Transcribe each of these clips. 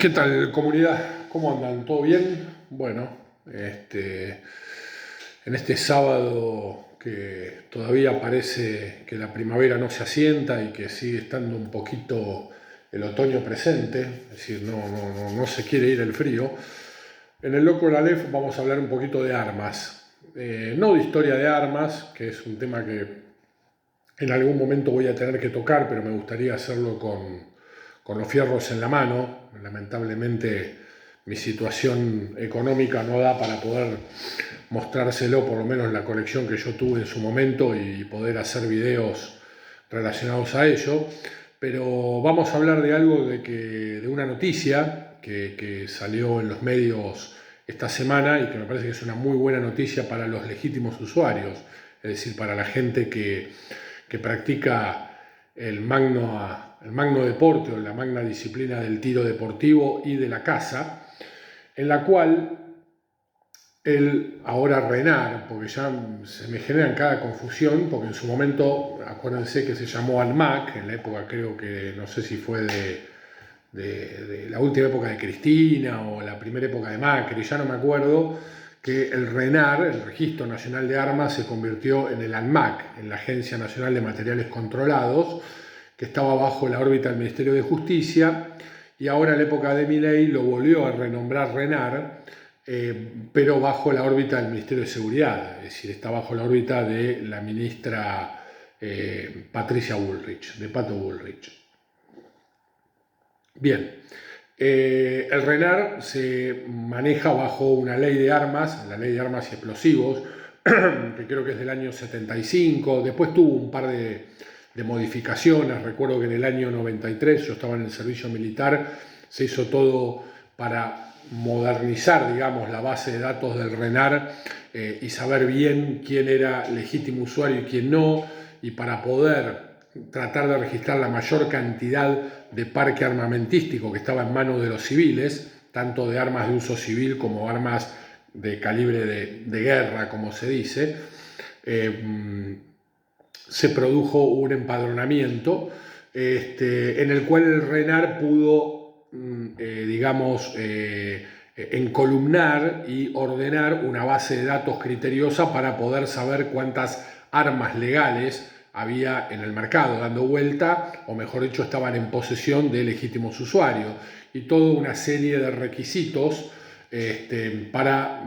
¿Qué tal, comunidad? ¿Cómo andan? ¿Todo bien? Bueno, en este sábado que todavía parece que la primavera no se asienta y que sigue estando un poquito el otoño presente, es decir, no se quiere ir el frío, en el Loco de la Lef vamos a hablar un poquito de armas. No de historia de armas, que es un tema que en algún momento voy a tener que tocar, pero me gustaría hacerlo con los fierros en la mano. Lamentablemente mi situación económica no da para poder mostrárselo, por lo menos la colección que yo tuve en su momento, y poder hacer videos relacionados a ello. Pero vamos a hablar de algo de una noticia que salió en los medios esta semana y que me parece que es una muy buena noticia para los legítimos usuarios, es decir, para la gente que practica el magno deporte o la magna disciplina del tiro deportivo y de la caza, en la cual el ahora RENAR, porque ya se me generan cada confusión, porque en su momento, acuérdense que se llamó ANMAC, en la época creo que, no sé si fue de la última época de Cristina o la primera época de Macri, ya no me acuerdo, que el RENAR, el Registro Nacional de Armas, se convirtió en el ANMAC, en la Agencia Nacional de Materiales Controlados, que estaba bajo la órbita del Ministerio de Justicia, y ahora en la época de Milei lo volvió a renombrar RENAR, pero bajo la órbita del Ministerio de Seguridad, es decir, está bajo la órbita de la ministra Patricia Bullrich, de Pato Bullrich. Bien, el RENAR se maneja bajo una ley de armas, la ley de armas y explosivos, que creo que es del año 75, después tuvo un par de modificaciones, recuerdo que en el año 93, yo estaba en el servicio militar, se hizo todo para modernizar, digamos, la base de datos del RENAR y saber bien quién era legítimo usuario y quién no, y para poder tratar de registrar la mayor cantidad de parque armamentístico que estaba en manos de los civiles, tanto de armas de uso civil como armas de calibre de guerra, como se dice. Se produjo un empadronamiento en el cual el RENAR pudo, digamos, encolumnar y ordenar una base de datos criteriosa para poder saber cuántas armas legales había en el mercado dando vuelta, o mejor dicho, estaban en posesión de legítimos usuarios, y toda una serie de requisitos para,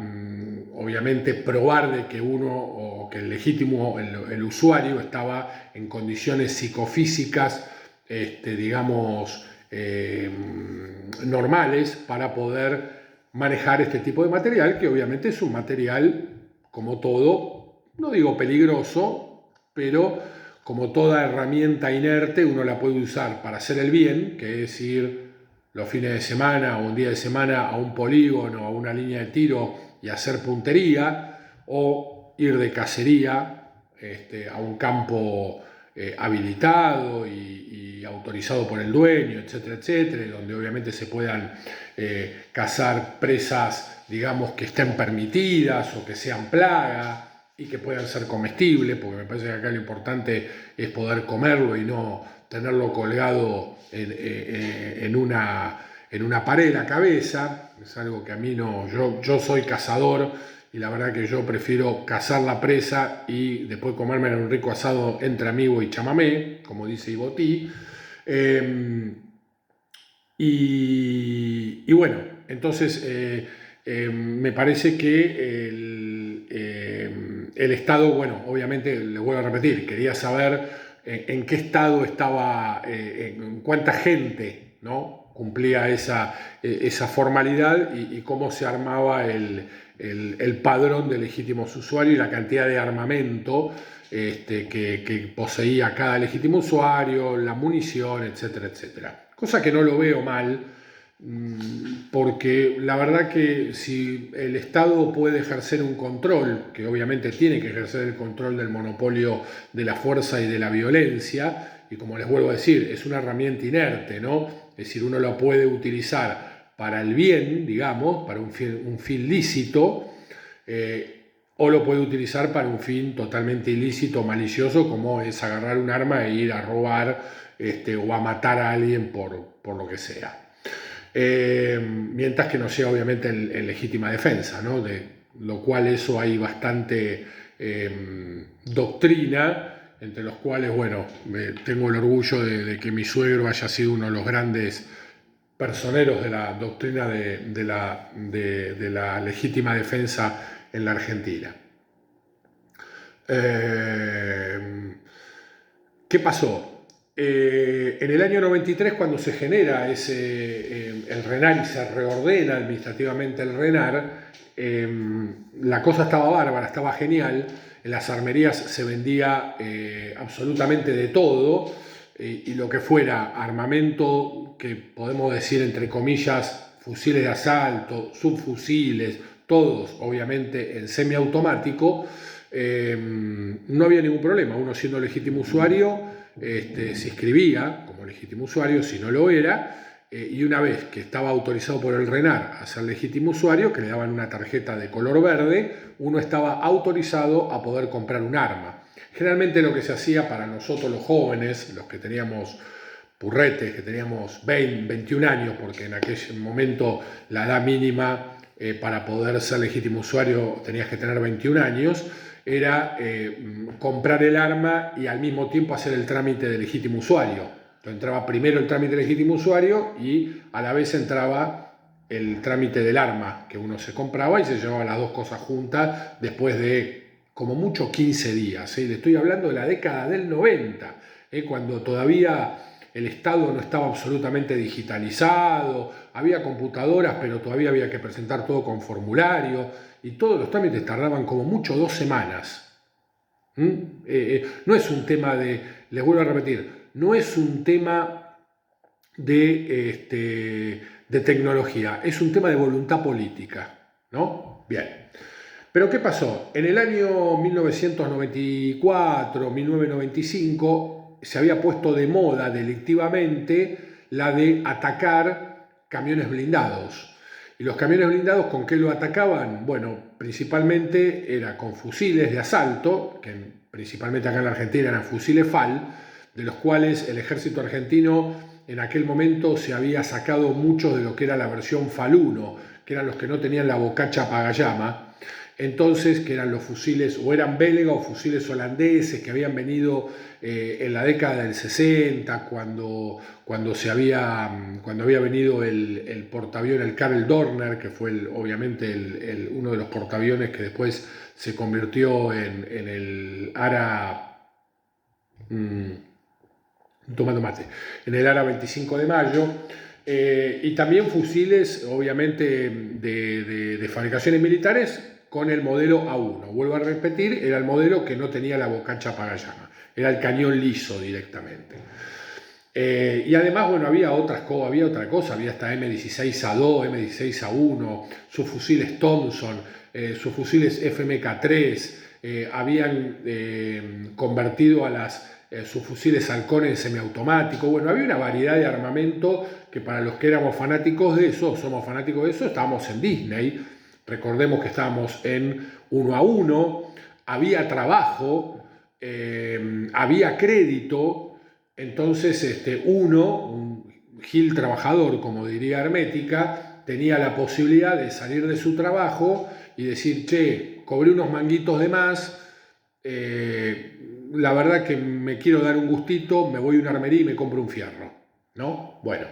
obviamente, probar de que uno o que el legítimo, el usuario, estaba en condiciones psicofísicas, digamos, normales para poder manejar este tipo de material, que obviamente es un material, como todo, no digo peligroso, pero como toda herramienta inerte, uno la puede usar para hacer el bien, que es ir los fines de semana o un día de semana a un polígono, a una línea de tiro y hacer puntería, o ir de cacería a un campo habilitado y autorizado por el dueño, etcétera, etcétera, donde obviamente se puedan cazar presas, digamos, que estén permitidas o que sean plaga y que puedan ser comestibles, porque me parece que acá lo importante es poder comerlo y no tenerlo colgado en una pared de la cabeza. Es algo que a mí no, yo soy cazador y la verdad que yo prefiero cazar la presa y después comerme en un rico asado entre amigo y chamamé, como dice Ibotí. Y bueno, entonces me parece que el Estado, bueno, obviamente, le vuelvo a repetir, quería saber en qué estado estaba, en cuánta gente, ¿no?, cumplía esa formalidad y cómo se armaba el padrón de legítimos usuarios y la cantidad de armamento que poseía cada legítimo usuario, la munición, etcétera, etcétera. Cosa que no lo veo mal, porque la verdad que si el Estado puede ejercer un control, que obviamente tiene que ejercer el control del monopolio de la fuerza y de la violencia, y como les vuelvo a decir, es una herramienta inerte, ¿no? Es decir, uno la puede utilizar para el bien, digamos, para un fin lícito, o lo puede utilizar para un fin totalmente ilícito, malicioso, como es agarrar un arma e ir a robar o a matar a alguien por lo que sea. mientras que no sea obviamente en legítima defensa, ¿no? De lo cual eso hay bastante doctrina, entre los cuales, bueno, tengo el orgullo de que mi suegro haya sido uno de los grandes personeros de la doctrina de la legítima defensa en la Argentina. ¿Qué pasó? En el año 93, cuando se genera el RENAR y se reordena administrativamente el RENAR, la cosa estaba bárbara, estaba genial. En las armerías se vendía absolutamente de todo, y lo que fuera armamento, que podemos decir entre comillas, fusiles de asalto, subfusiles, todos obviamente en semiautomático. No había ningún problema. Uno, siendo legítimo usuario, se inscribía como legítimo usuario, si no lo era, y una vez que estaba autorizado por el RENAR a ser legítimo usuario, que le daban una tarjeta de color verde, uno estaba autorizado a poder comprar un arma. Generalmente lo que se hacía para nosotros los jóvenes, los que teníamos purretes, que teníamos 20, 21 años, porque en aquel momento la edad mínima para poder ser legítimo usuario tenías que tener 21 años, era comprar el arma y al mismo tiempo hacer el trámite de legítimo usuario. Entonces entraba primero el trámite de legítimo usuario y a la vez entraba el trámite del arma que uno se compraba, y se llevaba las dos cosas juntas después de como mucho 15 días. Le estoy hablando de la década del 90, cuando todavía el Estado no estaba absolutamente digitalizado, había computadoras, pero todavía había que presentar todo con formulario, y todos los trámites tardaban como mucho 2 semanas. No es un tema de, les vuelvo a repetir, no es un tema de tecnología, es un tema de voluntad política, ¿no? Bien. Pero ¿qué pasó? En el año 1994, 1995, se había puesto de moda delictivamente la de atacar camiones blindados. ¿Y los camiones blindados con qué lo atacaban? Bueno, principalmente era con fusiles de asalto, que principalmente acá en la Argentina eran fusiles FAL, de los cuales el ejército argentino en aquel momento se había sacado muchos de lo que era la versión FAL 1, que eran los que no tenían la bocacha apagallama. Entonces, que eran los fusiles, o eran belgas o fusiles holandeses, que habían venido en la década del 60, cuando había venido el portaaviones, el Karl Dorner, que fue obviamente uno de los portaaviones que después se convirtió en el ARA... en el ARA 25 de mayo, y también fusiles, obviamente, de fabricaciones militares con el modelo A1. Vuelvo a repetir, era el modelo que no tenía la bocacha apagallama, era el cañón liso directamente. Y además, bueno, había otra cosa, había hasta M16A2, M16A1, sus fusiles Thompson, sus fusiles FMK3, habían convertido a sus fusiles Halcón en semiautomático. Bueno, había una variedad de armamento que, para los que éramos fanáticos de eso, somos fanáticos de eso, estábamos en Disney. Recordemos que estábamos en 1 a 1, había trabajo, había crédito. Entonces un Gil trabajador, como diría Hermética, tenía la posibilidad de salir de su trabajo y decir: che, cobré unos manguitos de más, la verdad que me quiero dar un gustito, me voy a una armería y me compro un fierro, ¿no? Bueno,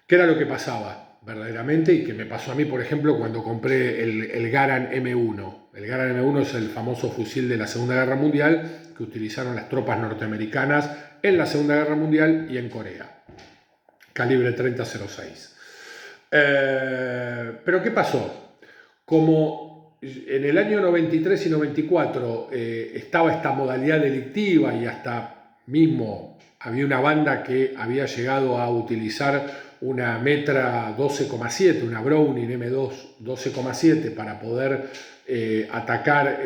¿qué era lo que pasaba verdaderamente? Y que me pasó a mí, por ejemplo, cuando compré el Garand M1. El Garand M1 es el famoso fusil de la Segunda Guerra Mundial que utilizaron las tropas norteamericanas en la Segunda Guerra Mundial y en Corea. Calibre 30-06. Pero ¿qué pasó? Como en el año 93 y 94 estaba esta modalidad delictiva, y hasta mismo había una banda que había llegado a utilizar una Metra 12,7, una Browning M2 12,7 para poder atacar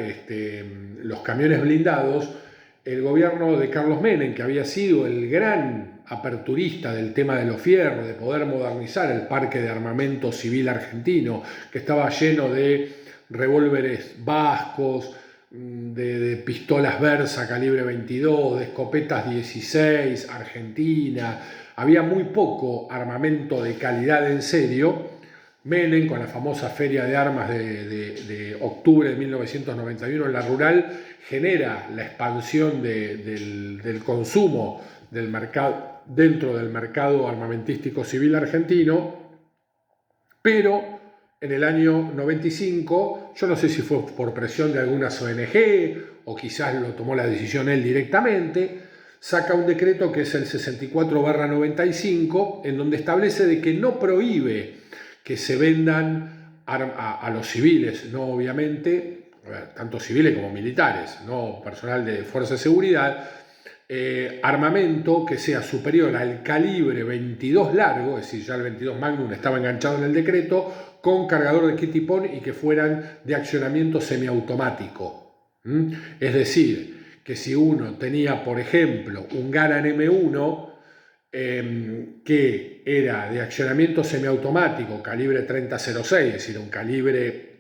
los camiones blindados, el gobierno de Carlos Menem, que había sido el gran aperturista del tema de los fierros, de poder modernizar el parque de armamento civil argentino, que estaba lleno de revólveres vascos, de pistolas Versa calibre 22, de escopetas 16, Argentina, había muy poco armamento de calidad en serio. Menem, con la famosa feria de armas de octubre de 1991 en la rural, genera la expansión del consumo del mercado, dentro del mercado armamentístico civil argentino, pero en el año 95, yo no sé si fue por presión de algunas ONG o quizás lo tomó la decisión él directamente, saca un decreto que es el 64/95, en donde establece de que no prohíbe que se vendan a los civiles, no obviamente, tanto civiles como militares, no personal de fuerza de seguridad, armamento que sea superior al calibre 22 largo, es decir, ya el 22 Magnum estaba enganchado en el decreto, con cargador de kit y pon y que fueran de accionamiento semiautomático. Es decir, que si uno tenía, por ejemplo, un Garand M1 que era de accionamiento semiautomático, calibre 30-06, es decir, un calibre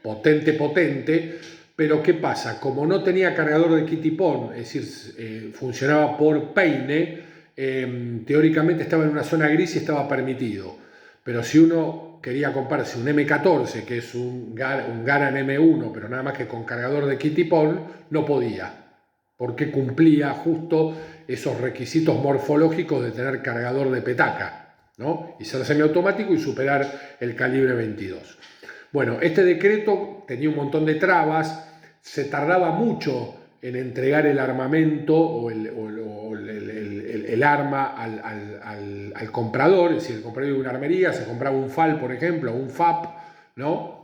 potente, pero ¿qué pasa? Como no tenía cargador de kit y pon, es decir, funcionaba por peine, teóricamente estaba en una zona gris y estaba permitido. Pero si uno quería comprarse un M14, que es un Garand M1, pero nada más que con cargador de kit y pon, no podía, porque cumplía justo esos requisitos morfológicos de tener cargador de petaca, ¿no? Y ser semiautomático y superar el calibre 22. Bueno, este decreto tenía un montón de trabas, se tardaba mucho en entregar el armamento o el arma al comprador, es decir, el comprador de una armería se compraba un FAL, por ejemplo, un FAP, ¿no?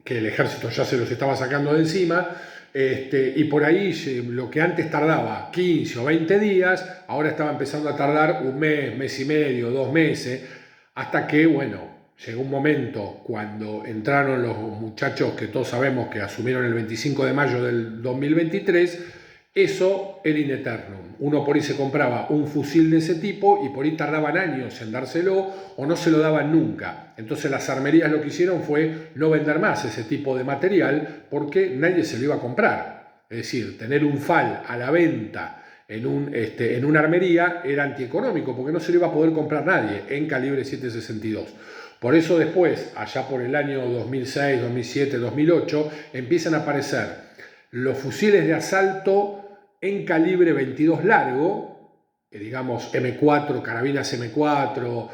Que el ejército ya se los estaba sacando de encima, y por ahí lo que antes tardaba 15 o 20 días, ahora estaba empezando a tardar un mes y medio, 2 meses, hasta que, bueno, llegó un momento cuando entraron los muchachos que todos sabemos que asumieron el 25 de mayo del 2023, eso era in eternum. Uno por ahí se compraba un fusil de ese tipo y por ahí tardaban años en dárselo o no se lo daban nunca. Entonces las armerías lo que hicieron fue no vender más ese tipo de material porque nadie se lo iba a comprar. Es decir, tener un FAL a la venta en una armería era antieconómico porque no se lo iba a poder comprar nadie en calibre 7.62. Por eso después, allá por el año 2006, 2007, 2008, empiezan a aparecer los fusiles de asalto en calibre 22 largo, digamos M4, carabinas M4,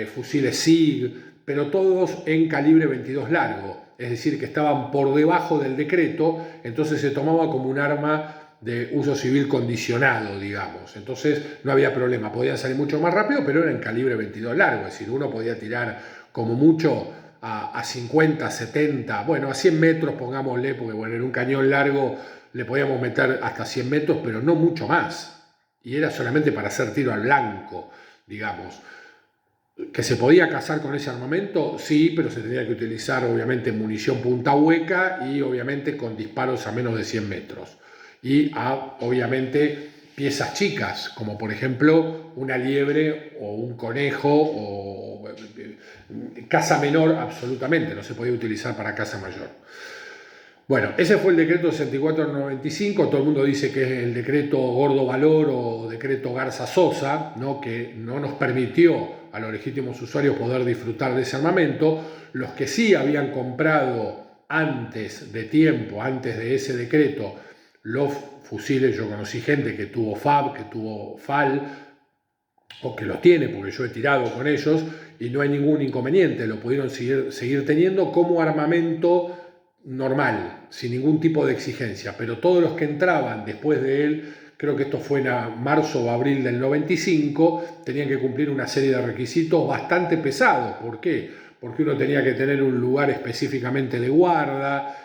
fusiles SIG, pero todos en calibre 22 largo, es decir, que estaban por debajo del decreto, entonces se tomaba como un arma de uso civil condicionado, digamos. Entonces no había problema, podían salir mucho más rápido, pero era en calibre 22 largo, es decir, uno podía tirar como mucho a 50, 70, bueno, a 100 metros, pongámosle, porque bueno, en un cañón largo le podíamos meter hasta 100 metros, pero no mucho más. Y era solamente para hacer tiro al blanco, digamos. ¿Que se podía cazar con ese armamento? Sí, pero se tenía que utilizar obviamente munición punta hueca y obviamente con disparos a menos de 100 metros. Y obviamente piezas chicas, como por ejemplo una liebre o un conejo o caza menor, absolutamente, no se podía utilizar para caza mayor. Bueno, ese fue el decreto 64/95, todo el mundo dice que es el decreto Gordo Valor o decreto Garza Sosa, ¿no? Que no nos permitió a los legítimos usuarios poder disfrutar de ese armamento. Los que sí habían comprado antes de tiempo, antes de ese decreto, los fusiles, yo conocí gente que tuvo FAB, que tuvo FAL, o que los tiene, porque yo he tirado con ellos y no hay ningún inconveniente, lo pudieron seguir teniendo como armamento normal, sin ningún tipo de exigencia, pero todos los que entraban después de él, creo que esto fue en marzo o abril del 95, tenían que cumplir una serie de requisitos bastante pesados. ¿Por qué? Porque uno tenía que tener un lugar específicamente de guarda,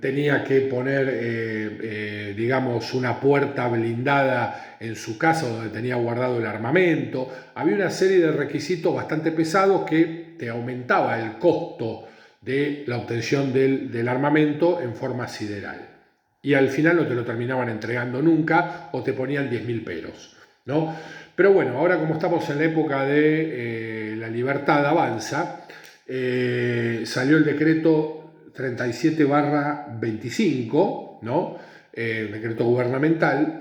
tenía que poner, digamos, una puerta blindada en su casa donde tenía guardado el armamento. Había una serie de requisitos bastante pesados que te aumentaba el costo de la obtención del armamento en forma sideral. Y al final no te lo terminaban entregando nunca o te ponían 10.000 peros, ¿no? Pero bueno, ahora como estamos en la época de la libertad avanza, salió el decreto 37/25, ¿no? Decreto gubernamental,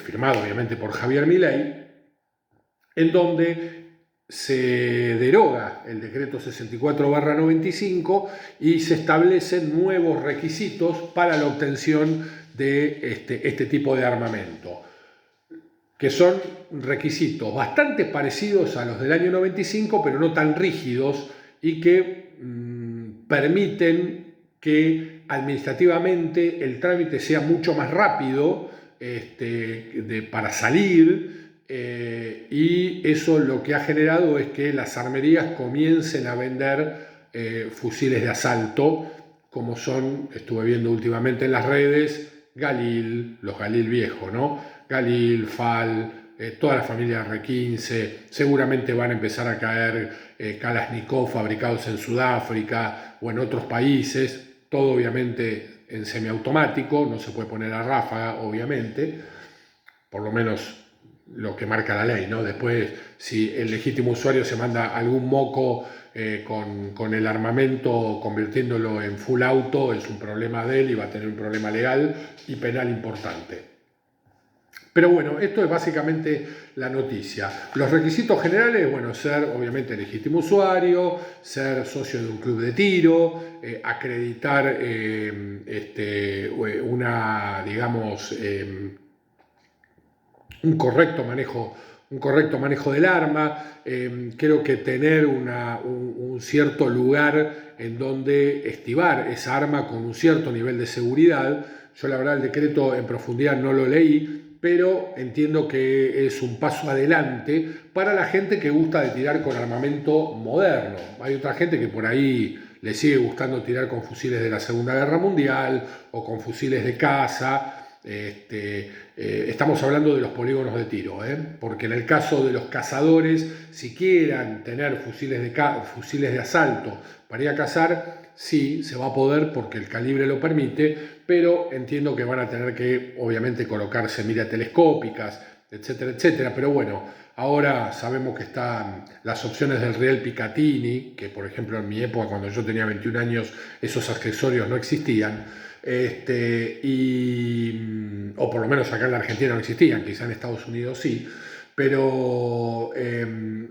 firmado obviamente por Javier Milei, en donde se deroga el decreto 64/95 y se establecen nuevos requisitos para la obtención de este tipo de armamento, que son requisitos bastante parecidos a los del año 95, pero no tan rígidos, y que permiten que administrativamente el trámite sea mucho más rápido para salir, y eso lo que ha generado es que las armerías comiencen a vender fusiles de asalto, como son, estuve viendo últimamente en las redes, Galil, los Galil viejos, ¿no? Galil, FAL, toda la familia R15, seguramente van a empezar a caer Kalashnikov fabricados en Sudáfrica o en otros países, todo obviamente en semiautomático, no se puede poner a ráfaga, obviamente, por lo menos lo que marca la ley, ¿no? Después, si el legítimo usuario se manda algún moco con el armamento convirtiéndolo en full auto, es un problema de él y va a tener un problema legal y penal importante. Pero bueno, esto es básicamente la noticia. Los requisitos generales, bueno, ser obviamente legítimo usuario, ser socio de un club de tiro, acreditar digamos, un correcto manejo del arma, creo que tener un cierto lugar en donde estivar esa arma con un cierto nivel de seguridad. Yo la verdad el decreto en profundidad no lo leí, pero entiendo que es un paso adelante para la gente que gusta de tirar con armamento moderno. Hay otra gente que por ahí le sigue gustando tirar con fusiles de la Segunda Guerra Mundial o con fusiles de caza. Estamos hablando de los polígonos de tiro, porque en el caso de los cazadores, si quieran tener fusiles de asalto para ir a cazar, sí, se va a poder porque el calibre lo permite, pero entiendo que van a tener que, obviamente, colocarse miras telescópicas, etcétera, etcétera. Pero bueno, ahora sabemos que están las opciones del riel Picatinny, que por ejemplo en mi época, cuando yo tenía 21 años, esos accesorios no existían. O por lo menos acá en la Argentina no existían, quizá en Estados Unidos sí, pero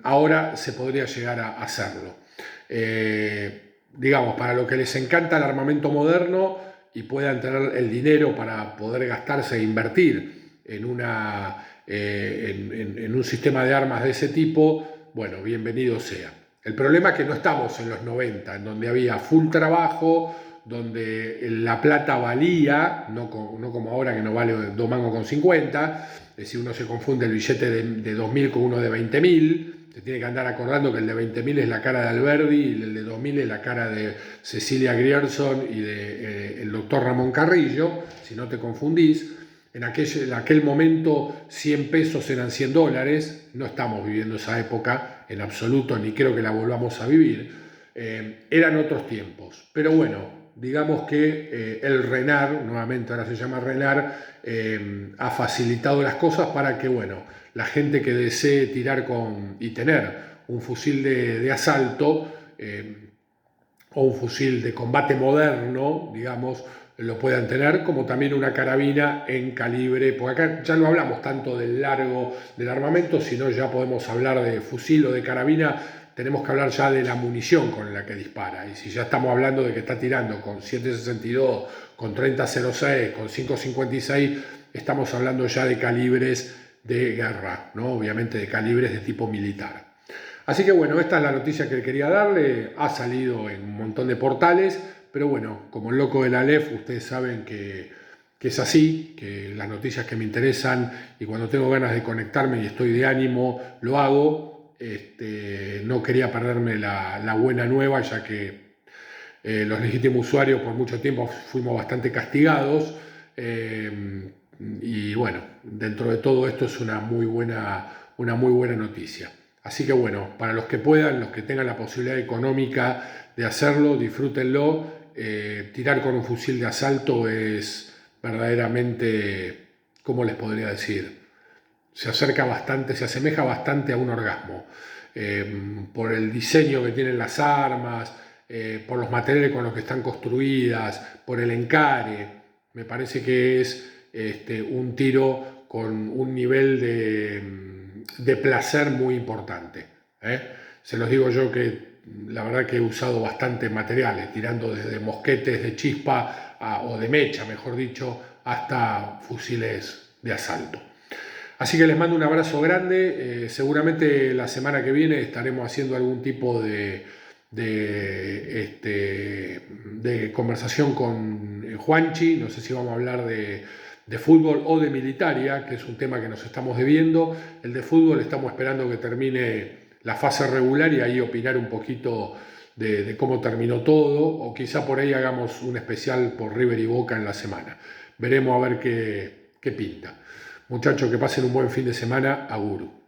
ahora se podría llegar a hacerlo. Digamos, para lo que les encanta el armamento moderno y puedan tener el dinero para poder gastarse e invertir en un sistema de armas de ese tipo, bueno, bienvenido sea. El problema es que no estamos en los 90, en donde había full trabajo, donde la plata valía, no como ahora que no vale 2 mangos con 50, es decir, uno se confunde el billete de 2.000 con uno de 20.000, se tiene que andar acordando que el de 20.000 es la cara de Alberdi y el de 2.000 es la cara de Cecilia Grierson y el doctor Ramón Carrillo, si no te confundís. En aquel momento 100 pesos eran 100 dólares, no estamos viviendo esa época en absoluto, ni creo que la volvamos a vivir. Eran otros tiempos, pero bueno, digamos que el RENAR, nuevamente ahora se llama RENAR, ha facilitado las cosas para que, bueno, la gente que desee tirar y tener un fusil de asalto o un fusil de combate moderno, digamos, lo puedan tener, como también una carabina en calibre, porque acá ya no hablamos tanto del largo del armamento, sino ya podemos hablar de fusil o de carabina, tenemos que hablar ya de la munición con la que dispara. Y si ya estamos hablando de que está tirando con 7.62, con 30.06, con 5.56, estamos hablando ya de calibres de guerra, ¿no? Obviamente de calibres de tipo militar. Así que bueno, esta es la noticia que quería darle, ha salido en un montón de portales, pero bueno, como el loco de la Aleph, ustedes saben que es así, que las noticias que me interesan y cuando tengo ganas de conectarme y estoy de ánimo, lo hago. No quería perderme la buena nueva, ya que los legítimos usuarios por mucho tiempo fuimos bastante castigados, y bueno, dentro de todo esto es una muy buena noticia. Así que bueno, para los que puedan, los que tengan la posibilidad económica de hacerlo, disfrútenlo. Tirar con un fusil de asalto es verdaderamente, ¿cómo les podría decir? Se asemeja bastante a un orgasmo, por el diseño que tienen las armas, por los materiales con los que están construidas, por el encare. Me parece que es un tiro con un nivel de placer muy importante. Se los digo yo que la verdad que he usado bastante materiales, tirando desde mosquetes de chispa o de mecha, mejor dicho, hasta fusiles de asalto. Así que les mando un abrazo grande. Seguramente la semana que viene estaremos haciendo algún tipo de conversación con Juanchi. No sé si vamos a hablar de fútbol o de militaria, que es un tema que nos estamos debiendo. El de fútbol estamos esperando que termine la fase regular y ahí opinar un poquito de cómo terminó todo, o quizá por ahí hagamos un especial por River y Boca en la semana. Veremos a ver qué pinta. Muchachos, que pasen un buen fin de semana. Agur.